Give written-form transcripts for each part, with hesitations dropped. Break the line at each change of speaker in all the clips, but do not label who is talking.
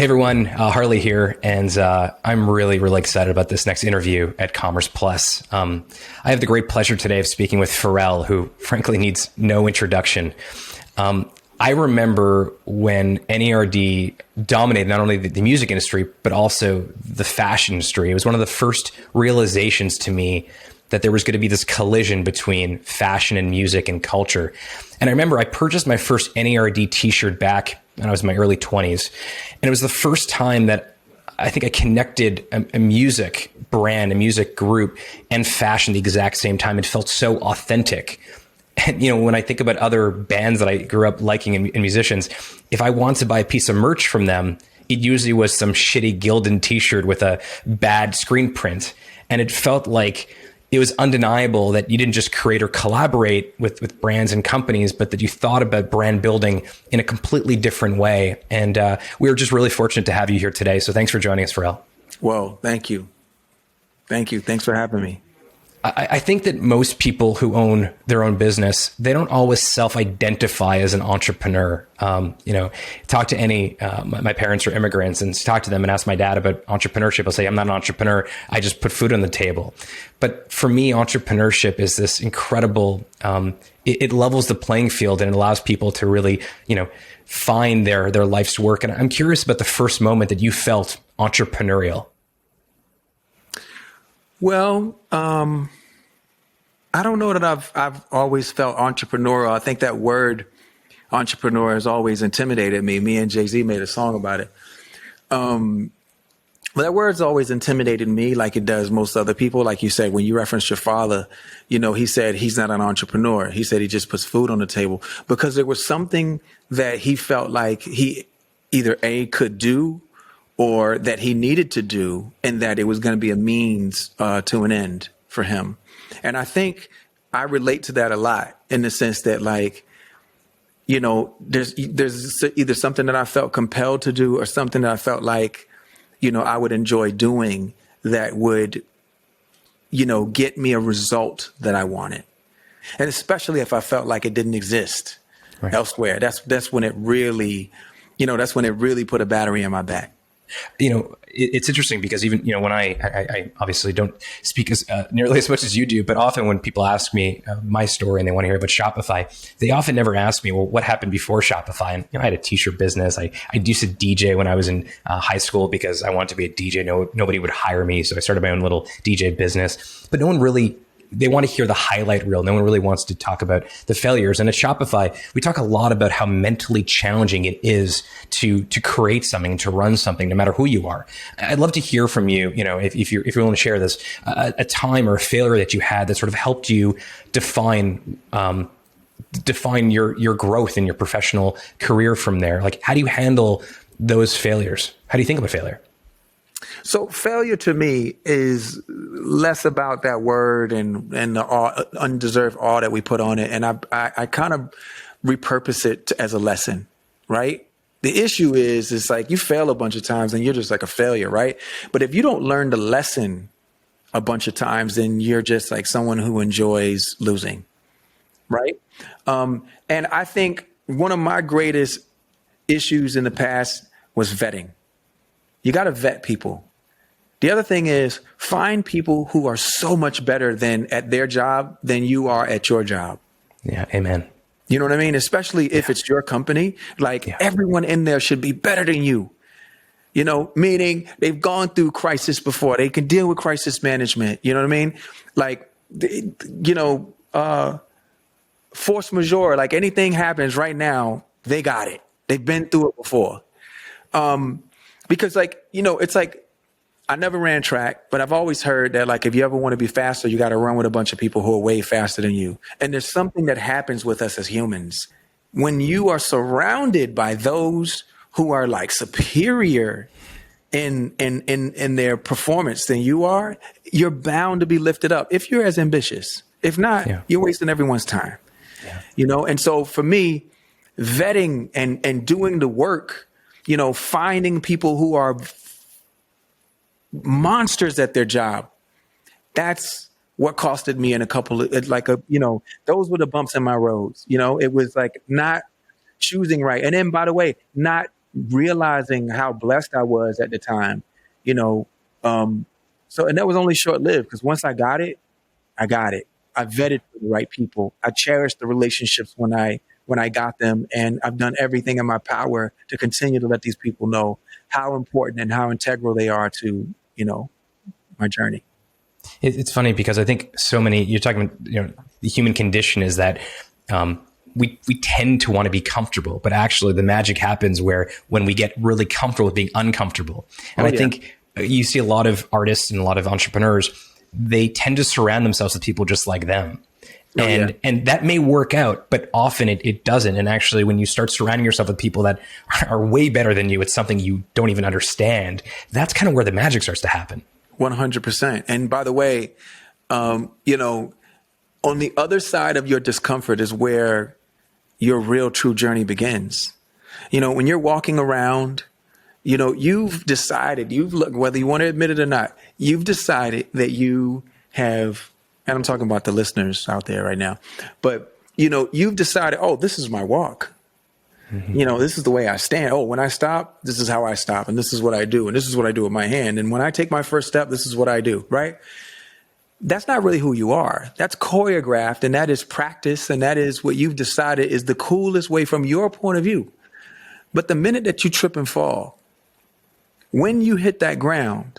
Hey everyone, Harley here, and I'm really excited about this next interview at Commerce Plus. I have the great pleasure today of speaking with Pharrell, who frankly needs no introduction. I remember when NERD dominated not only the music industry, but also the fashion industry. It was one of the first realizations to me that there was going to be this collision between fashion and music and culture. And I remember I purchased my first NERD t-shirt back when I was in my early 20s. And it was the first time that I think I connected a music brand, a music group, and fashion at the exact same time. It felt so authentic. And, you know, when I think about other bands that I grew up liking and musicians, if I want to buy a piece of merch from them, it usually was some shitty Gildan t-shirt with a bad screen print. And it felt like it was undeniable that you didn't just create or collaborate with brands and companies, but that you thought about brand building in a completely different way. And we were just really fortunate to have you here today. So thanks for joining us, Pharrell.
Well, thank you. Thank you. Thanks for having me.
I think that most people who own their own business, they don't always self-identify as an entrepreneur. Talk to any, my parents are immigrants, and talk to them and ask my dad about entrepreneurship. I'll say, I'm not an entrepreneur. I just put food on the table. But for me, entrepreneurship is this incredible, it levels the playing field and it allows people to really, find their life's work. And I'm curious about the first moment that you felt entrepreneurial.
Well, I don't know that I've always felt entrepreneurial. I think that word entrepreneur has always intimidated me. Me and Jay-Z made a song about it. But that word's always intimidated me like it does most other people. Like you said, when you referenced your father, he said he's not an entrepreneur. He said he just puts food on the table because there was something that he felt like he either could do or that he needed to do, and that it was going to be a means to an end for him. And I think I relate to that a lot in the sense that, there's either something that I felt compelled to do or something that I felt like, I would enjoy doing that would, get me a result that I wanted. And especially if I felt like it didn't exist elsewhere. That's when it really, put a battery in my back.
It's interesting because even, when I obviously don't speak as nearly as much as you do, but often when people ask me my story and they want to hear about Shopify, they often never ask me, well, what happened before Shopify? And I had a t-shirt business. I used to DJ when I was in high school because I wanted to be a DJ. Nobody would hire me. So I started my own little DJ business, but no one really, they want to hear the highlight reel. No one really wants to talk about the failures. And at Shopify, we talk a lot about how mentally challenging it is to create something, to run something, no matter who you are. I'd love to hear from you, if you're willing to share this, a time or a failure that you had that sort of helped you define your growth in your professional career from there. Like, how do you handle those failures? How do you think about failure?
So failure to me is less about that word and the undeserved awe that we put on it. And I kind of repurpose it as a lesson, right? The issue is, it's like you fail a bunch of times and you're just like a failure, right? But if you don't learn the lesson a bunch of times, then you're just like someone who enjoys losing, right? And I think one of my greatest issues in the past was vetting. You got to vet people. The other thing is find people who are so much better at their job than you are at your job.
Yeah. Amen.
You know what I mean? Especially if it's your company, everyone in there should be better than you, meaning they've gone through crisis before. They can deal with crisis management. You know what I mean? Force majeure, like anything happens right now, they got it. They've been through it before. Because it's like, I never ran track, but I've always heard that if you ever want to be faster, you got to run with a bunch of people who are way faster than you. And there's something that happens with us as humans. When you are surrounded by those who are superior in their performance than you are, you're bound to be lifted up if you're as ambitious. If not, you're wasting everyone's time. Yeah. And so for me, vetting and doing the work, finding people who are monsters at their job. That's what costed me in a couple of, those were the bumps in my roads. It was not choosing right. And then, by the way, not realizing how blessed I was at the time, you know. So, and that was only short lived, because once I got it, I got it. I vetted for the right people. I cherished the relationships when I got them, and I've done everything in my power to continue to let these people know how important and how integral they are to, my journey.
It's funny because I think so many, you're talking about, the human condition is that we tend to want to be comfortable, but actually the magic happens when we get really comfortable with being uncomfortable. And I think you see a lot of artists and a lot of entrepreneurs, they tend to surround themselves with people just like them. And that may work out, but often it doesn't. And actually, when you start surrounding yourself with people that are way better than you, it's something you don't even understand. That's kind of where the magic starts to happen.
100%. And by the way, on the other side of your discomfort is where your real true journey begins. When you're walking around, you've decided, whether you want to admit it or not, you've decided that you have, and I'm talking about the listeners out there right now, but, you've decided, oh, this is my walk. Mm-hmm. This is the way I stand. Oh, when I stop, this is how I stop. And this is what I do. And this is what I do with my hand. And when I take my first step, this is what I do. Right. That's not really who you are. That's choreographed, and that is practice. And that is what you've decided is the coolest way from your point of view. But the minute that you trip and fall, when you hit that ground,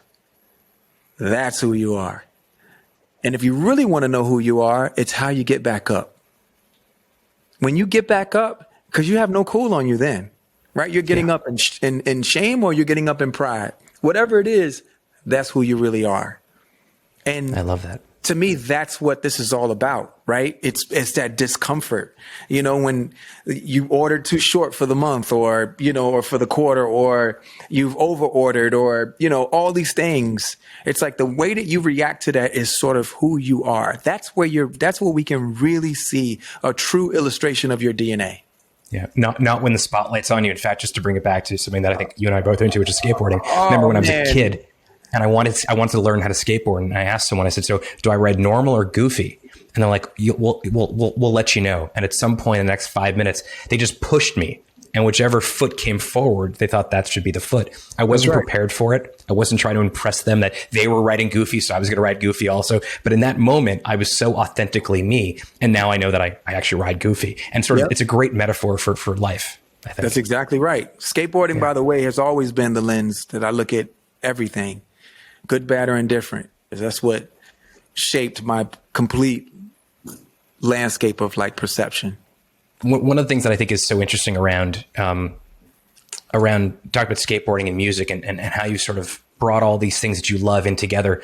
that's who you are. And if you really want to know who you are, it's how you get back up. When you get back up, because you have no cool on you then, right? You're getting up in shame, or you're getting up in pride. Whatever it is, that's who you really are. And
I love that.
To me, that's what this is all about, right? It's that discomfort, when you ordered too short for the month, or, or for the quarter, or you've over ordered, or, all these things. It's like the way that you react to that is sort of who you are. That's where we can really see a true illustration of your DNA.
Yeah. Not when the spotlight's on you. In fact, just to bring it back to something that I think you and I both are into, which is skateboarding. Remember when I was a kid, and I wanted to learn how to skateboard, and I asked someone, I said, so do I ride normal or goofy? And they're like, we'll let you know. And at some point in the next 5 minutes, they just pushed me, and whichever foot came forward, they thought that should be the foot. I wasn't prepared for it. I wasn't trying to impress them that they were riding goofy, so I was going to ride goofy also. But in that moment, I was so authentically me. And now I know that I actually ride goofy, and sort of, it's a great metaphor for life, I think.
That's exactly right. Skateboarding, by the way, has always been the lens that I look at everything. Good, bad, or indifferent. That's what shaped my complete landscape of perception.
One of the things that I think is so interesting around talking about skateboarding and music and how you sort of brought all these things that you love in together.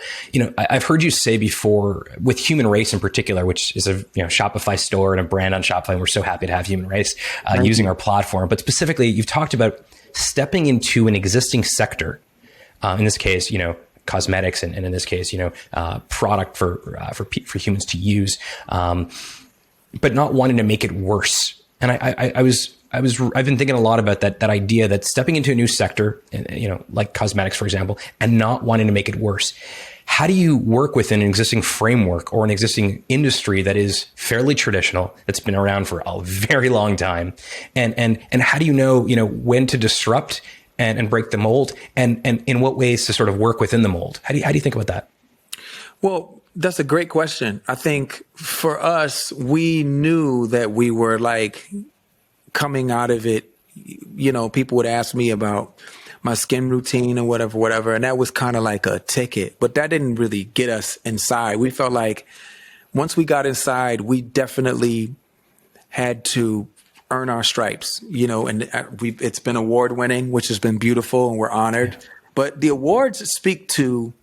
I've heard you say before, with Humanrace in particular, which is a Shopify store and a brand on Shopify, and we're so happy to have Humanrace using our platform. But specifically, you've talked about stepping into an existing sector. In this case, cosmetics, and in this case, product for humans to use, but not wanting to make it worse. And I've been thinking a lot about that idea that stepping into a new sector, like cosmetics, for example, and not wanting to make it worse. How do you work within an existing framework or an existing industry that is fairly traditional, that's been around for a very long time, and how do you know when to disrupt and break the mold, and in what ways to sort of work within the mold? How do you think about that?
Well, that's a great question. I think for us, we knew that we were coming out of it. People would ask me about my skin routine and whatever. And that was kind of like a ticket, but that didn't really get us inside. We felt like once we got inside, we definitely had to earn our stripes, and it's been award winning, which has been beautiful, and we're honored. Yeah. But the awards speak to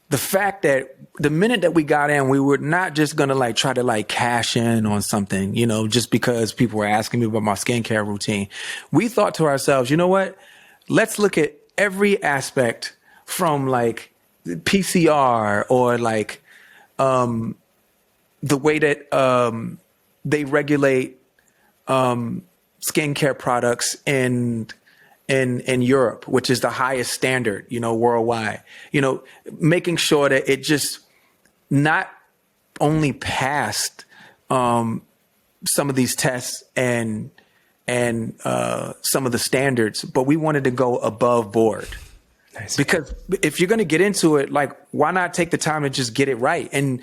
the fact that the minute that we got in, we were not just going to try to cash in on something, just because people were asking me about my skincare routine. We thought to ourselves, you know what? Let's look at every aspect from PCR or the way that they regulate skincare products in Europe, which is the highest standard, worldwide, making sure that it just not only passed some of these tests and and some of the standards, but we wanted to go above board.
Nice.
Because if you're going to get into it, like, why not take the time to just get it right? And,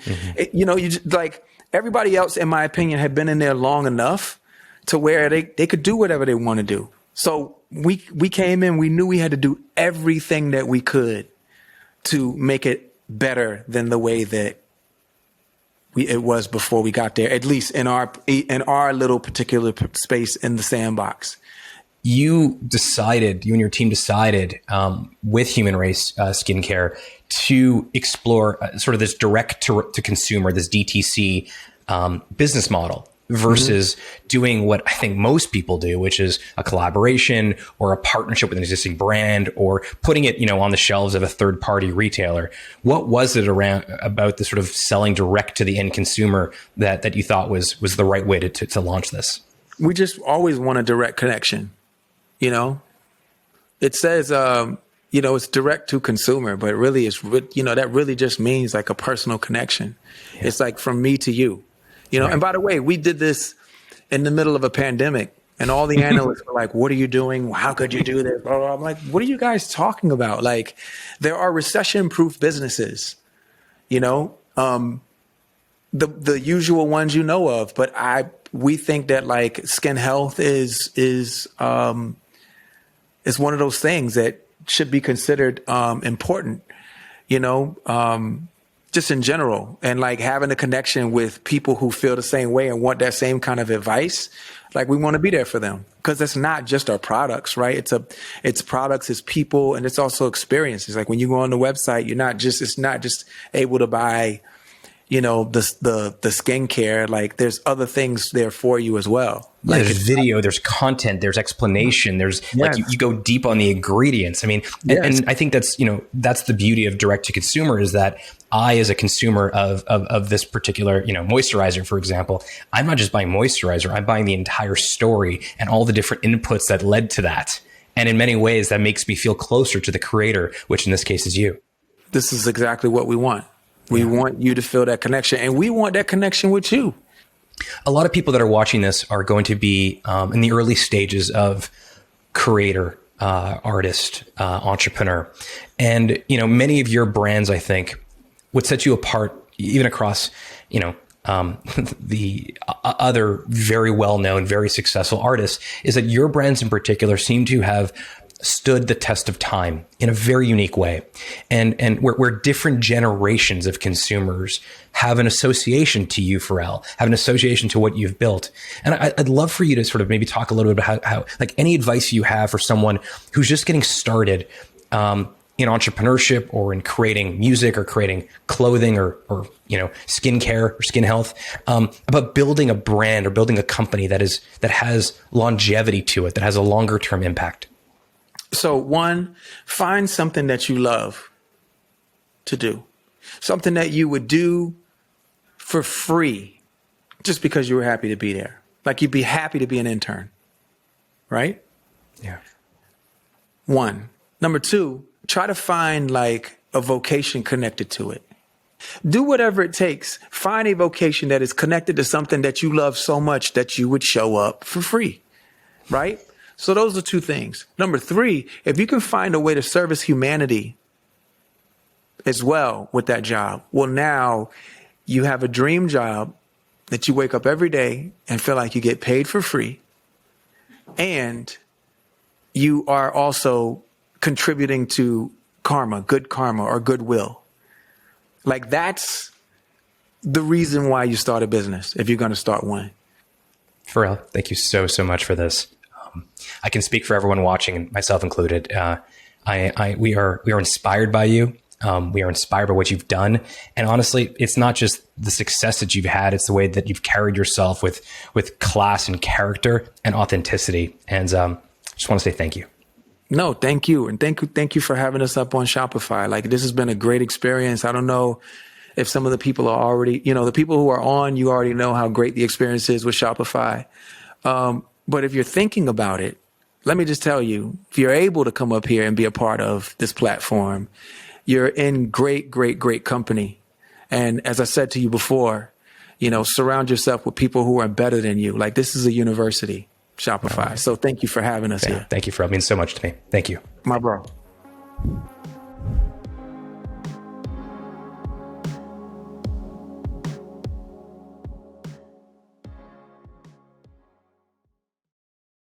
you just, like, everybody else, in my opinion, had been in there long enough to where they could do whatever they want to do. So we came in, we knew we had to do everything that we could to make it better than the way that it was before we got there, at least in our little particular space in the sandbox.
You and your team decided with Humanrace skincare to explore sort of this direct to consumer, this DTC business model versus doing what I think most people do, which is a collaboration or a partnership with an existing brand or putting it, on the shelves of a third party retailer. What was it about the sort of selling direct to the end consumer that you thought was the right way to launch this?
We just always want a direct connection. It says, it's direct to consumer, but really it's, that really just means like a personal connection. Yeah. It's like from me to you, right. And by the way, we did this in the middle of a pandemic and all the analysts were like, what are you doing? How could you do this? I'm like, what are you guys talking about? Like, there are recession proof businesses, the usual ones of, but we think that like skin health is one of those things that should be considered important, just in general. And like having a connection with people who feel the same way and want that same kind of advice, like we want to be there for them because it's not just our products, right? It's products, it's people, and it's also experiences. Like when you go on the website, it's not just able to buy, the skincare, like there's other things there for you as well. Like
there's video, there's content, there's explanation, there's like you go deep on the ingredients. I mean, and I think that's the beauty of direct to consumer is that I, as a consumer of this particular, moisturizer, for example, I'm not just buying moisturizer, I'm buying the entire story and all the different inputs that led to that. And in many ways that makes me feel closer to the creator, which in this case is you.
This is exactly what we want. We want you to feel that connection, and we want that connection with you.
A lot of people that are watching this are going to be in the early stages of creator, artist, entrepreneur. And, many of your brands, I think, would set you apart even across, the other very well-known, very successful artists, is that your brands in particular seem to have stood the test of time in a very unique way. And where different generations of consumers have an association to you, Pharrell, have an association to what you've built. And I'd love for you to sort of maybe talk a little bit about how like any advice you have for someone who's just getting started in entrepreneurship or in creating music or creating clothing or skincare or skin health, about building a brand or building a company that has longevity to it, that has a longer term impact.
So one, find something that you love to do, something that you would do for free just because you were happy to be there. Like you'd be happy to be an intern, right?
Yeah.
One. Number two, try to find like a vocation connected to it. Do whatever it takes. Find a vocation that is connected to something that you love so much that you would show up for free, right? So those are two things. Number three, if you can find a way to service humanity as well with that job, well, now you have a dream job that you wake up every day and feel like you get paid for free. And you are also contributing to karma, good karma or goodwill. Like that's the reason why you start a business if you're going to start one.
Pharrell, thank you so much for this. I can speak for everyone watching, and myself included. We are inspired by you. We are inspired by what you've done. And honestly, it's not just the success that you've had, it's the way that you've carried yourself with class and character and authenticity. And just want to say thank you.
No, thank you. And thank you for having us up on Shopify. Like this has been a great experience. I don't know if some of the people are already, the people who are on, you already know how great the experience is with Shopify. But if you're thinking about it, let me just tell you, if you're able to come up here and be a part of this platform, you're in great, great, great company. And as I said to you before, surround yourself with people who are better than you. Like this is a university Shopify. So thank you for having us here.
Thank you for means so much to me. Thank you.
My bro.